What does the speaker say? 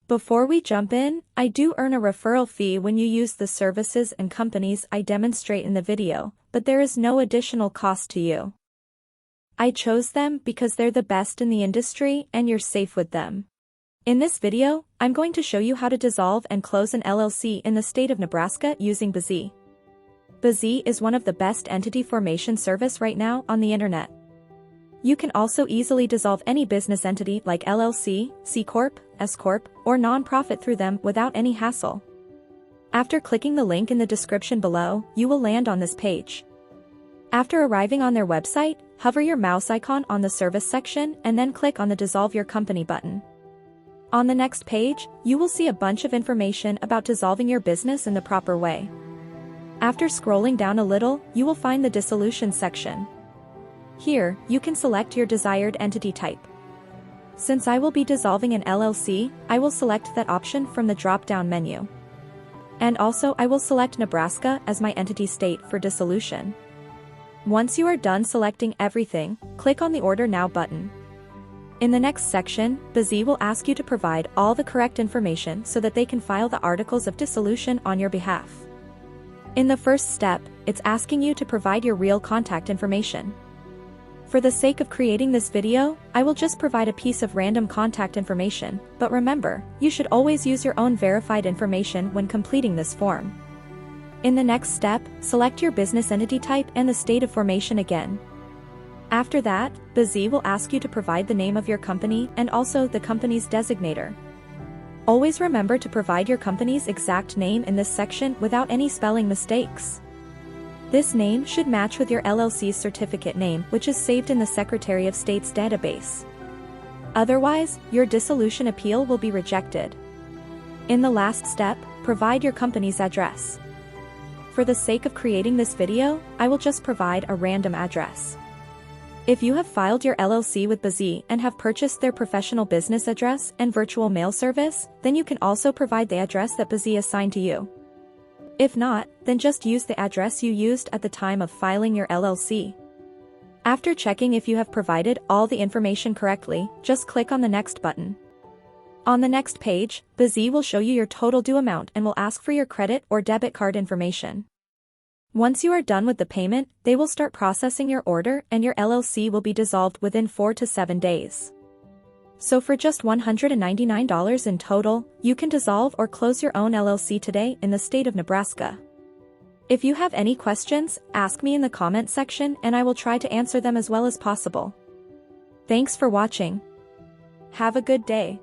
Before we jump in, I do earn a referral fee when you use the services and companies I demonstrate in the video, but there is no additional cost to you. I chose them because they're the best in the industry and you're safe with them. In this video, I'm going to show you how to dissolve and close an LLC in the state of Nebraska using BZ. BZ is one of the best entity formation service right now on the internet. You can also easily dissolve any business entity like LLC, C Corp, S Corp, or non-profit through them without any hassle. After clicking the link in the description below, you will land on this page. After arriving on their website, hover your mouse icon on the service section and then click on the Dissolve Your Company button. On the next page, you will see a bunch of information about dissolving your business in the proper way. After scrolling down a little, you will find the Dissolution section. Here, you can select your desired entity type. Since I will be dissolving an LLC, I will select that option from the drop-down menu. And also I will select Nebraska as my entity state for dissolution. Once you are done selecting everything, click on the Order Now button. In the next section, BZ will ask you to provide all the correct information so that they can file the Articles of Dissolution on your behalf. In the first step, it's asking you to provide your real contact information. For the sake of creating this video, I will just provide a piece of random contact information, but remember, you should always use your own verified information when completing this form. In the next step, select your business entity type and the state of formation again. After that, BZ will ask you to provide the name of your company and also the company's designator. Always remember to provide your company's exact name in this section without any spelling mistakes. This name should match with your LLC's certificate name, which is saved in the Secretary of State's database. Otherwise, your dissolution appeal will be rejected. In the last step, provide your company's address. For the sake of creating this video, I will just provide a random address. If you have filed your LLC with BZ and have purchased their professional business address and virtual mail service, then you can also provide the address that BZ assigned to you. If not, then just use the address you used at the time of filing your LLC. After checking if you have provided all the information correctly, just click on the Next button. On the next page, BZ will show you your total due amount and will ask for your credit or debit card information. Once you are done with the payment, they will start processing your order and your LLC will be dissolved within 4 to 7 days. So for just $199 in total, you can dissolve or close your own LLC today in the state of Nebraska. If you have any questions, ask me in the comment section and I will try to answer them as well as possible. Thanks for watching. Have a good day.